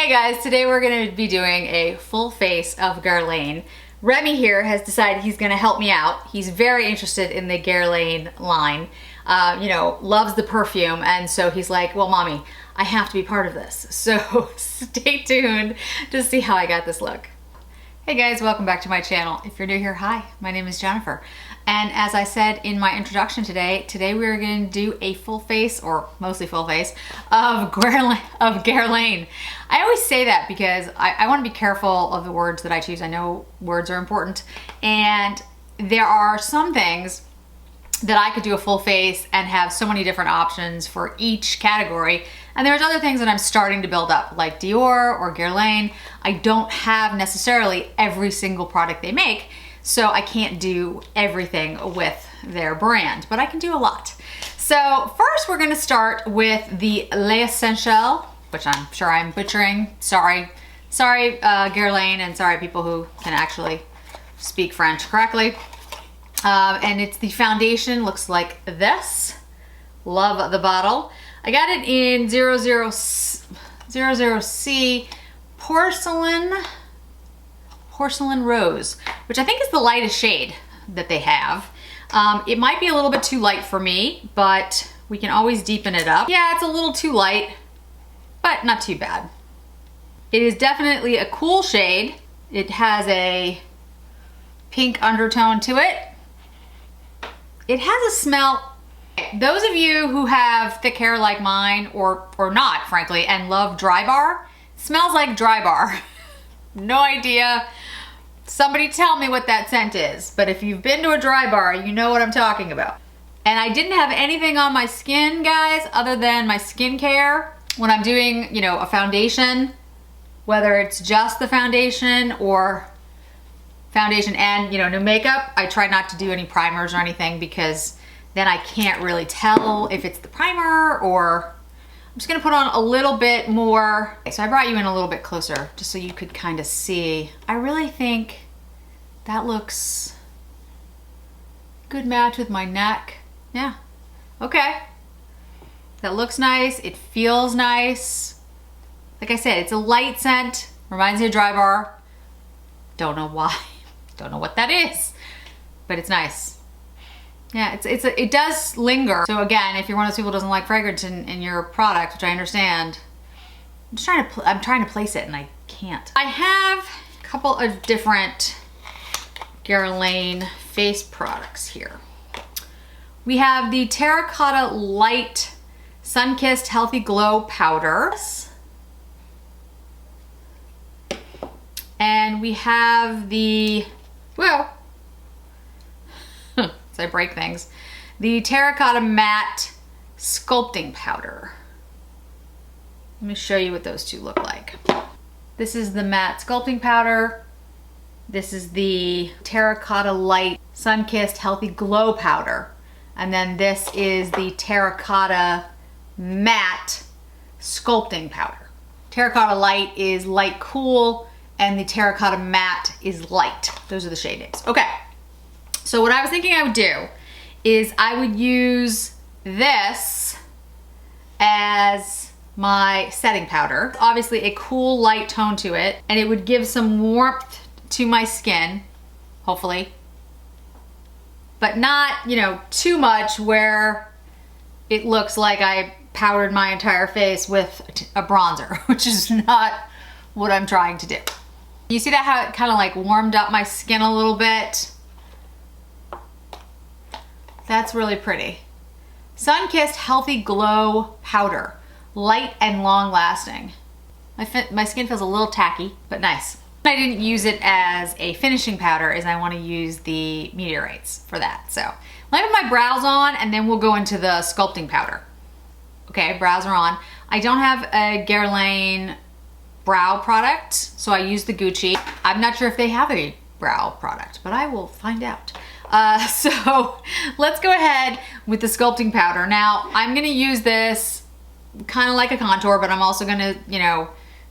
Hey guys, today we're going to be doing a full face of Guerlain. Remi here has decided he's going to help me out. He's very interested in the Guerlain line, loves the perfume, and so he's like, well mommy, I have to be part of this. So stay tuned to see how I got this look. Hey guys, welcome back to my channel. If you're new here, hi, my name is Jennifer. And as I said in my introduction today we're going to do a full face, or mostly full face, of Guerlain. I always say that because I want to be careful of the words that I choose. I know words are important, and there are some things that I could do a full face and have so many different options for each category. And there's other things that I'm starting to build up, like Dior or Guerlain. I don't have necessarily every single product they make, so I can't do everything with their brand, but I can do a lot. So first we're gonna start with the L'Essentiel, which I'm sure I'm butchering. Sorry, Guerlain, and sorry people who can actually speak French correctly. And it's the foundation, looks like this. Love the bottle. I got it in 00C Porcelain Rose, which I think is the lightest shade that they have. It might be a little bit too light for me, but we can always deepen it up. Yeah, it's a little too light, but not too bad. It is definitely a cool shade. It has a pink undertone to it. It has a smell. Those of you who have thick hair like mine, or not, frankly, and love Dry Bar, smells like Dry Bar. No idea. Somebody tell me what that scent is. But if you've been to a Dry Bar, you know what I'm talking about. And I didn't have anything on my skin, guys, other than my skincare. When I'm doing, a foundation, whether it's just the foundation or foundation and, no makeup, I try not to do any primers or anything, because then I can't really tell if it's the primer, or I'm just gonna put on a little bit more. Okay, so I brought you in a little bit closer just so you could kind of see. I really think that looks good match with my neck. Yeah, okay. That looks nice, it feels nice. Like I said, it's a light scent, reminds me of Dry Bar. Don't know why, don't know what that is, but it's nice. Yeah, it does linger. So again, if you're one of those people who doesn't like fragrance in your product, which I understand, I'm trying to place it and I can't. I have a couple of different Guerlain face products here. We have the Terracotta Light Sun-Kissed Healthy Glow Powder. And we have the, so I break things, the Terracotta Matte Sculpting Powder. Let me show you what those two look like. This is the Matte Sculpting Powder. This is the Terracotta Light Sun-Kissed Healthy Glow Powder. And then this is the Terracotta Matte Sculpting Powder. Terracotta Light is light cool, and the Terracotta Matte is light. Those are the shade names. Okay. So what I was thinking I would do is I would use this as my setting powder. Obviously a cool light tone to it, and it would give some warmth to my skin, hopefully. But not, too much where it looks like I powdered my entire face with a bronzer, which is not what I'm trying to do. You see that how it kind of like warmed up my skin a little bit? That's really pretty. Sun-Kissed Healthy Glow Powder. Light and long lasting. My skin feels a little tacky, but nice. I didn't use it as a finishing powder, as I want to use the Meteorites for that. So let me put my brows on, and then we'll go into the sculpting powder. Okay, brows are on. I don't have a Guerlain brow product, so I use the Gucci. I'm not sure if they have a brow product, but I will find out. So let's go ahead with the sculpting powder. Now I'm gonna use this kind of like a contour, but I'm also gonna,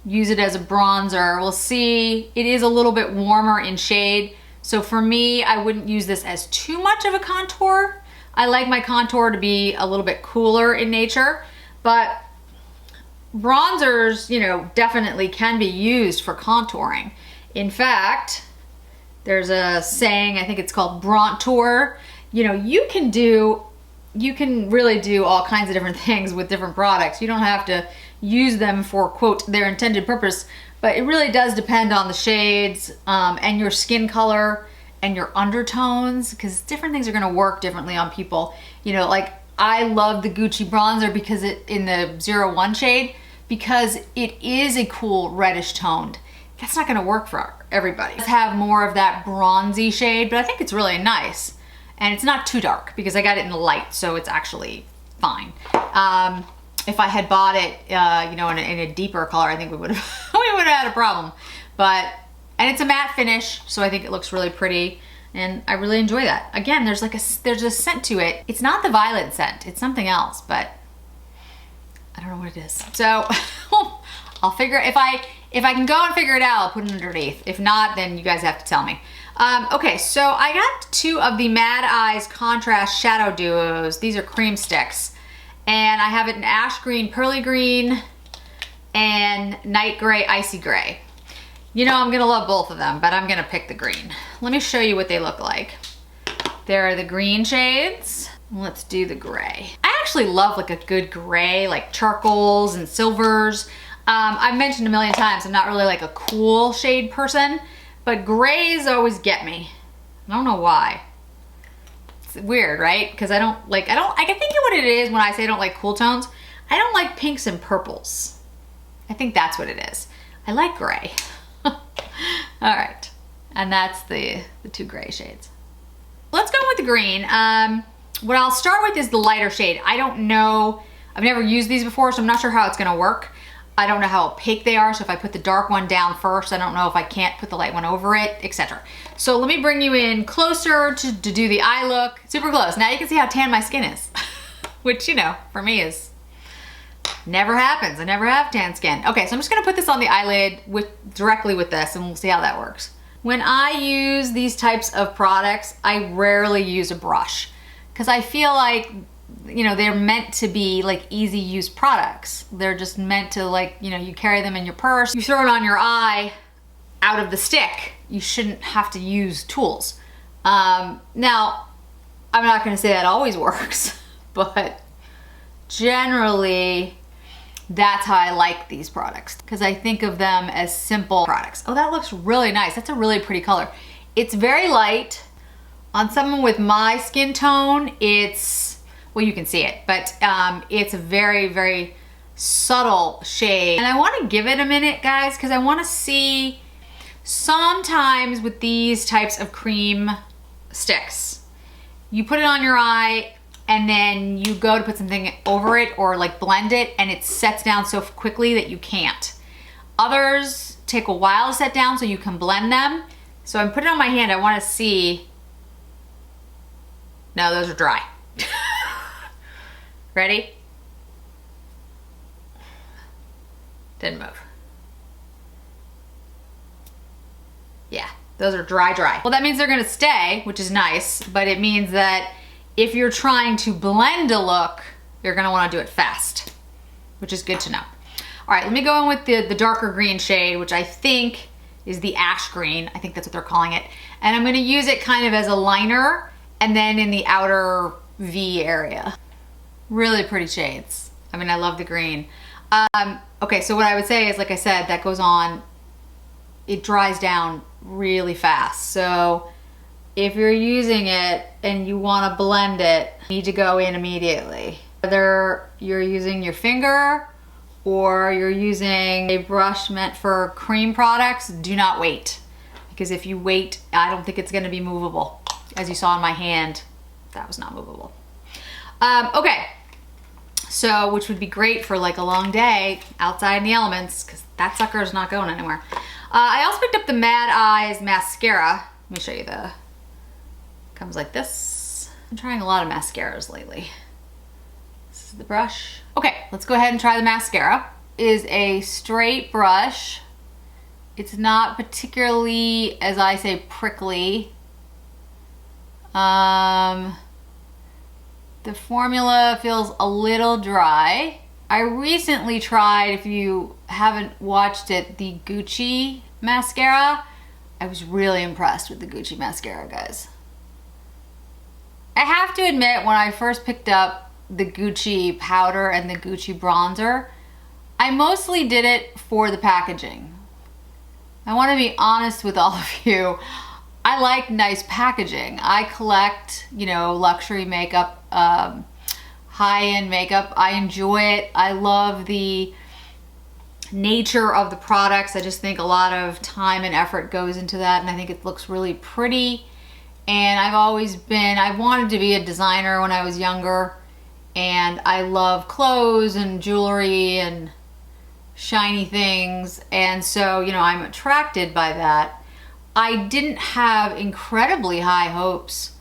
use it as a bronzer. We'll see. It is a little bit warmer in shade, so for me, I wouldn't use this as too much of a contour. I like my contour to be a little bit cooler in nature, but bronzers, you know, definitely can be used for contouring. In fact, there's a saying, I think it's called brontour. You know, you can really do all kinds of different things with different products. You don't have to use them for, quote, their intended purpose, but it really does depend on the shades and your skin color and your undertones, because different things are gonna work differently on people. You know, like I love the Gucci bronzer because in the 01 shade, because it is a cool reddish toned. That's not gonna work for everybody. It does have more of that bronzy shade, but I think it's really nice. And it's not too dark because I got it in the light, so it's actually fine. If I had bought it, you know, in a deeper color, I think we would have we would have had a problem. And it's a matte finish, so I think it looks really pretty, and I really enjoy that. Again, there's a scent to it. It's not the violet scent, it's something else, but I don't know what it is. So I'll figure, if I can go and figure it out, I'll put it underneath. If not, then you guys have to tell me. Okay, so I got 2 of the MadEyes Contrast Shadow Duos. These are cream sticks. And I have it in ash green, pearly green, and night gray, icy gray. You know I'm gonna love both of them, but I'm gonna pick the green. Let me show you what they look like. There are the green shades. Let's do the gray. I actually love like a good gray, like charcoals and silvers. I've mentioned a million times, I'm not really like a cool shade person, but grays always get me. I don't know why. It's weird, right? Because I can think of what it is when I say I don't like cool tones. I don't like pinks and purples. I think that's what it is. I like gray. All right, and that's the 2 gray shades. Let's go with the green. What I'll start with is the lighter shade. I don't know, I've never used these before, so I'm not sure how it's gonna work. I don't know how opaque they are, so if I put the dark one down first, I don't know if I can't put the light one over it, etc. So let me bring you in closer to do the eye look. Super close. Now you can see how tan my skin is, which, you know, for me is never happens. I never have tan skin. Okay, so I'm just gonna put this on the eyelid directly with this, and we'll see how that works. When I use these types of products, I rarely use a brush because I feel like, you know, they're meant to be like easy use products. They're just meant to, like, you know, you carry them in your purse, you throw it on your eye out of the stick. You shouldn't have to use tools. Now, I'm not gonna say that always works, but generally that's how I like these products, because I think of them as simple products. Oh, that looks really nice. That's a really pretty color. It's very light. On someone with my skin tone, it's, well, you can see it, but it's a very, very subtle shade. And I wanna give it a minute, guys, because I wanna see, sometimes with these types of cream sticks, you put it on your eye and then you go to put something over it or like blend it, and it sets down so quickly that you can't. Others take a while to set down so you can blend them. So I'm putting it on my hand, I wanna see. No, those are dry. Ready? Didn't move. Yeah, those are dry. Well, that means they're gonna stay, which is nice, but it means that if you're trying to blend a look, you're gonna wanna do it fast, which is good to know. All right, let me go in with the darker green shade, which I think is the ash green. I think that's what they're calling it. And I'm gonna use it kind of as a liner and then in the outer V area. Really pretty shades. I mean, I love the green. Okay, so what I would say is, like I said, that goes on, it dries down really fast. So if you're using it and you want to blend it, you need to go in immediately. Whether you're using your finger or you're using a brush meant for cream products, do not wait. Because if you wait, I don't think it's going to be movable. As you saw in my hand, that was not movable. Okay, so which would be great for like a long day outside in the elements, because that sucker is not going anywhere. I also picked up the MadEyes Mascara. Let me show you the, comes like this. I'm trying a lot of mascaras lately. This is the brush. Okay, let's go ahead and try the mascara. It is a straight brush. It's not particularly, as I say, prickly. The formula feels a little dry. I recently tried, if you haven't watched it, the Gucci mascara. I was really impressed with the Gucci mascara, guys. I have to admit, when I first picked up the Gucci powder and the Gucci bronzer, I mostly did it for the packaging. I want to be honest with all of you. I like nice packaging. I collect, you know, luxury makeup, high-end makeup. I enjoy it. I love the nature of the products. I just think a lot of time and effort goes into that, and I think it looks really pretty. And I wanted to be a designer when I was younger, and I love clothes and jewelry and shiny things, and so, you know, I'm attracted by that. I didn't have incredibly high hopes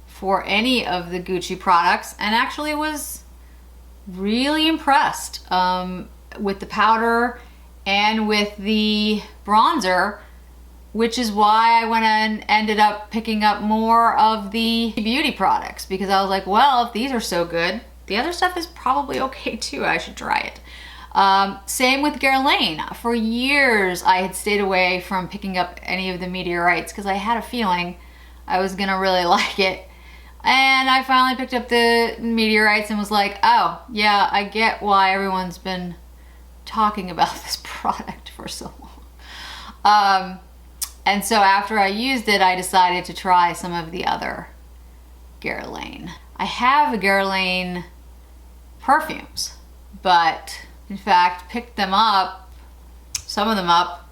for any of the Gucci products, and actually was really impressed with the powder and with the bronzer, which is why I went and ended up picking up more of the beauty products, because I was like, well, if these are so good, the other stuff is probably okay too. I should try it. Same with Guerlain. For years, I had stayed away from picking up any of the Meteorites because I had a feeling I was gonna really like it. And I finally picked up the Meteorites and was like, oh, yeah, I get why everyone's been talking about this product for so long. And so after I used it, I decided to try some of the other Guerlain. I have Guerlain perfumes, but in fact picked them up, some of them up,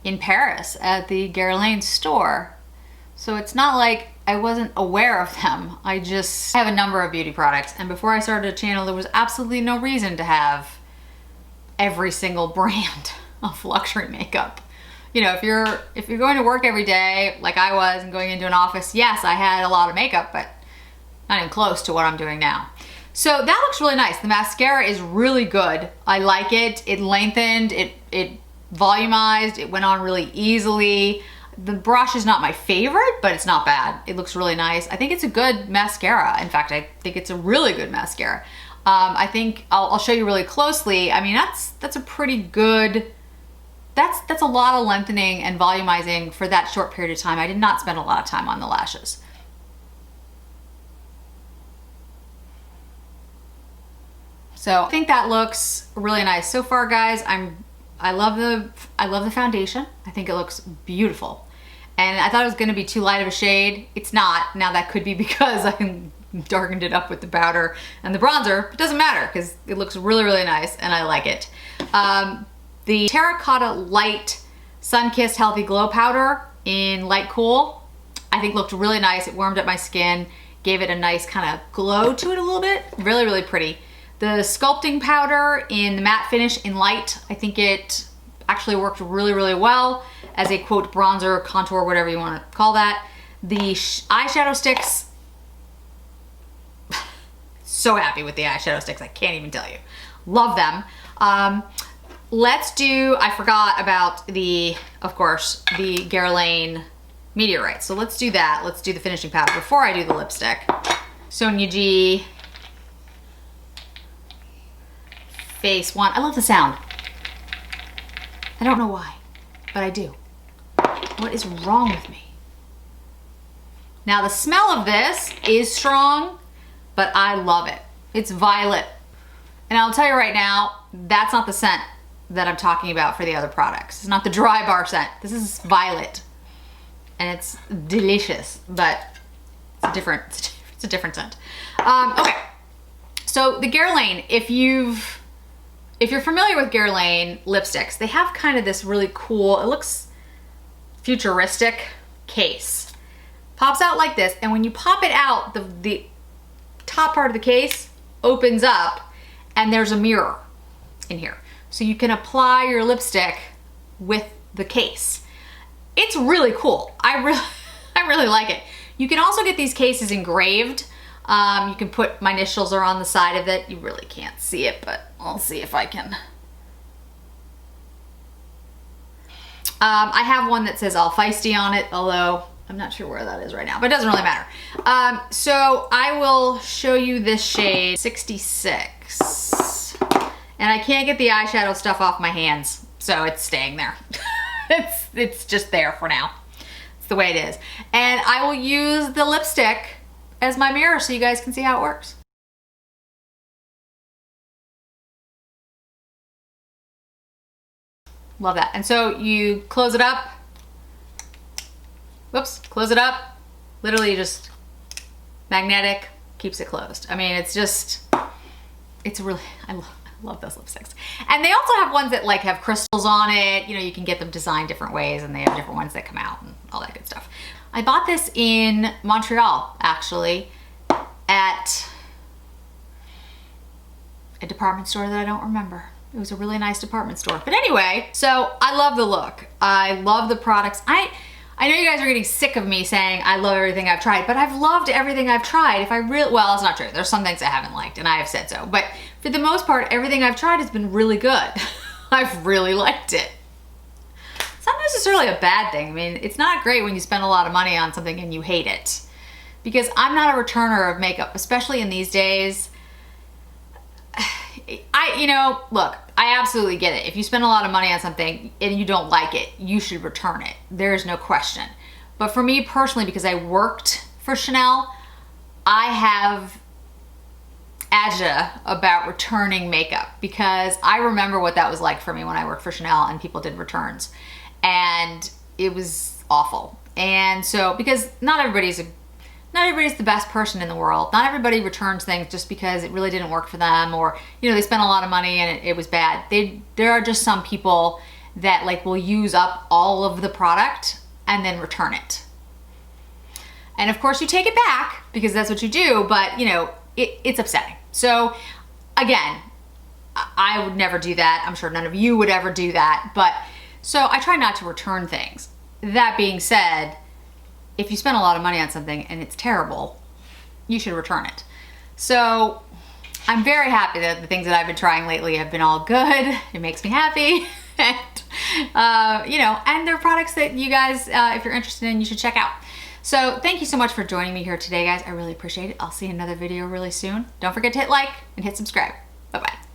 in Paris at the Guerlain store. So it's not like I wasn't aware of them. I just have a number of beauty products, and before I started a channel, there was absolutely no reason to have every single brand of luxury makeup. You know, if you're going to work every day like I was and going into an office, yes, I had a lot of makeup, but not even close to what I'm doing now. So that looks really nice. The mascara is really good. I like it. It lengthened, it volumized, it went on really easily. The brush is not my favorite, but it's not bad. It looks really nice. I think it's a good mascara. In fact, I think it's a really good mascara. I think I'll show you really closely. I mean, that's a pretty good, that's a lot of lengthening and volumizing for that short period of time. I did not spend a lot of time on the lashes. So I think that looks really nice so far, guys. I love the foundation. I think it looks beautiful. And I thought it was gonna be too light of a shade. It's not. Now that could be because I darkened it up with the powder and the bronzer. It doesn't matter because it looks really, really nice and I like it. The Terracotta Light Sun-Kissed Healthy Glow Powder in Light Cool, I think looked really nice. It warmed up my skin, gave it a nice kind of glow to it a little bit. Really, really pretty. The Sculpting powder in the matte finish in Light, I think it actually worked really, really well as a quote bronzer, contour, whatever you want to call that. The eyeshadow sticks, so happy with the eyeshadow sticks, I can't even tell you. Love them. I forgot about of course, the Guerlain Meteorites. So let's do that. Let's do the finishing powder before I do the lipstick. Sonia G Face One. I love the sound. I don't know why, but I do. What is wrong with me? Now the smell of this is strong, but I love it. It's violet. And I'll tell you right now, that's not the scent that I'm talking about for the other products. It's not the dry bar scent. This is violet. And it's delicious, but it's a different scent. Okay, so the Guerlain, if you're familiar with Guerlain lipsticks, they have kind of this really cool, it looks futuristic case. Pops out like this, and when you pop it out, the top part of the case opens up and there's a mirror in here. So you can apply your lipstick with the case. It's really cool. I really like it. You can also get these cases engraved. You can put my initials are on the side of it. You really can't see it, but I'll see if I can. I have one that says All Feisty on it, although I'm not sure where that is right now, but it doesn't really matter. So I will show you this shade 66. And I can't get the eyeshadow stuff off my hands, so it's staying there. it's just there for now. It's the way it is. And I will use the lipstick as my mirror so you guys can see how it works. Love that. And so you close it up. Whoops, close it up. Literally just magnetic, keeps it closed. I mean, it's just, it's really, I love those lipsticks. And they also have ones that like have crystals on it. You know, you can get them designed different ways, and they have different ones that come out and all that good stuff. I bought this in Montreal, actually, at a department store that I don't remember. It was a really nice department store. But anyway, so I love the look. I love the products. I know you guys are getting sick of me saying I love everything I've tried, but I've loved everything I've tried. If I really, well, it's not true. There's some things I haven't liked, and I have said so. But for the most part, everything I've tried has been really good. I've really liked it. It's not necessarily a bad thing. I mean, it's not great when you spend a lot of money on something and you hate it. Because I'm not a returner of makeup, especially in these days. You know, look, I absolutely get it. If you spend a lot of money on something and you don't like it, you should return it. There's no question. But for me personally, because I worked for Chanel, I have agita about returning makeup, because I remember what that was like for me when I worked for Chanel and people did returns. And it was awful. And so, because not everybody's the best person in the world. Not everybody returns things just because it really didn't work for them, or, you know, they spent a lot of money and it was bad. There are just some people that like will use up all of the product and then return it. And of course you take it back because that's what you do, but you know, it's upsetting. So again, I would never do that. I'm sure none of you would ever do that. But so I try not to return things. That being said, if you spend a lot of money on something and it's terrible, you should return it. So I'm very happy that the things that I've been trying lately have been all good. It makes me happy. And, you know, and they're products that you guys, if you're interested in, you should check out. So thank you so much for joining me here today, guys. I really appreciate it. I'll see you in another video really soon. Don't forget to hit like and hit subscribe. Bye-bye.